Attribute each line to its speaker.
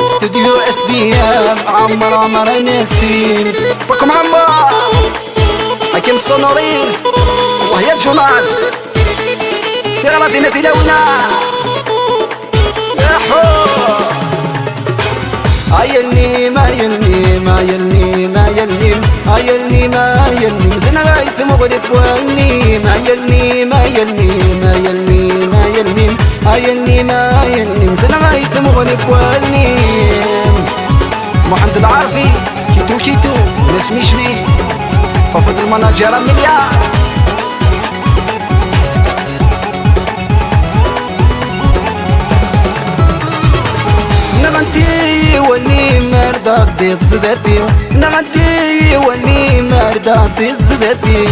Speaker 1: استوديو اس دي ام عمر نسيم بكم عمار حكيم سونوريست والله يا جوناس يا غلطينا تلاونا يا حور يلني ما يلني ما يلني ما يلني ما يلني ما يلني مثل غايث مغرب واني ما يلني ما يلني ما يلني ما يلني ما يلني ما يلني مثل غايث مغرب واني محمد العارفي كيتو كيتو نسمي شبيه ففضل المناجر مليار نغنتي وني مرداتي تصدتي نغنتي وني مرداتي تصدتي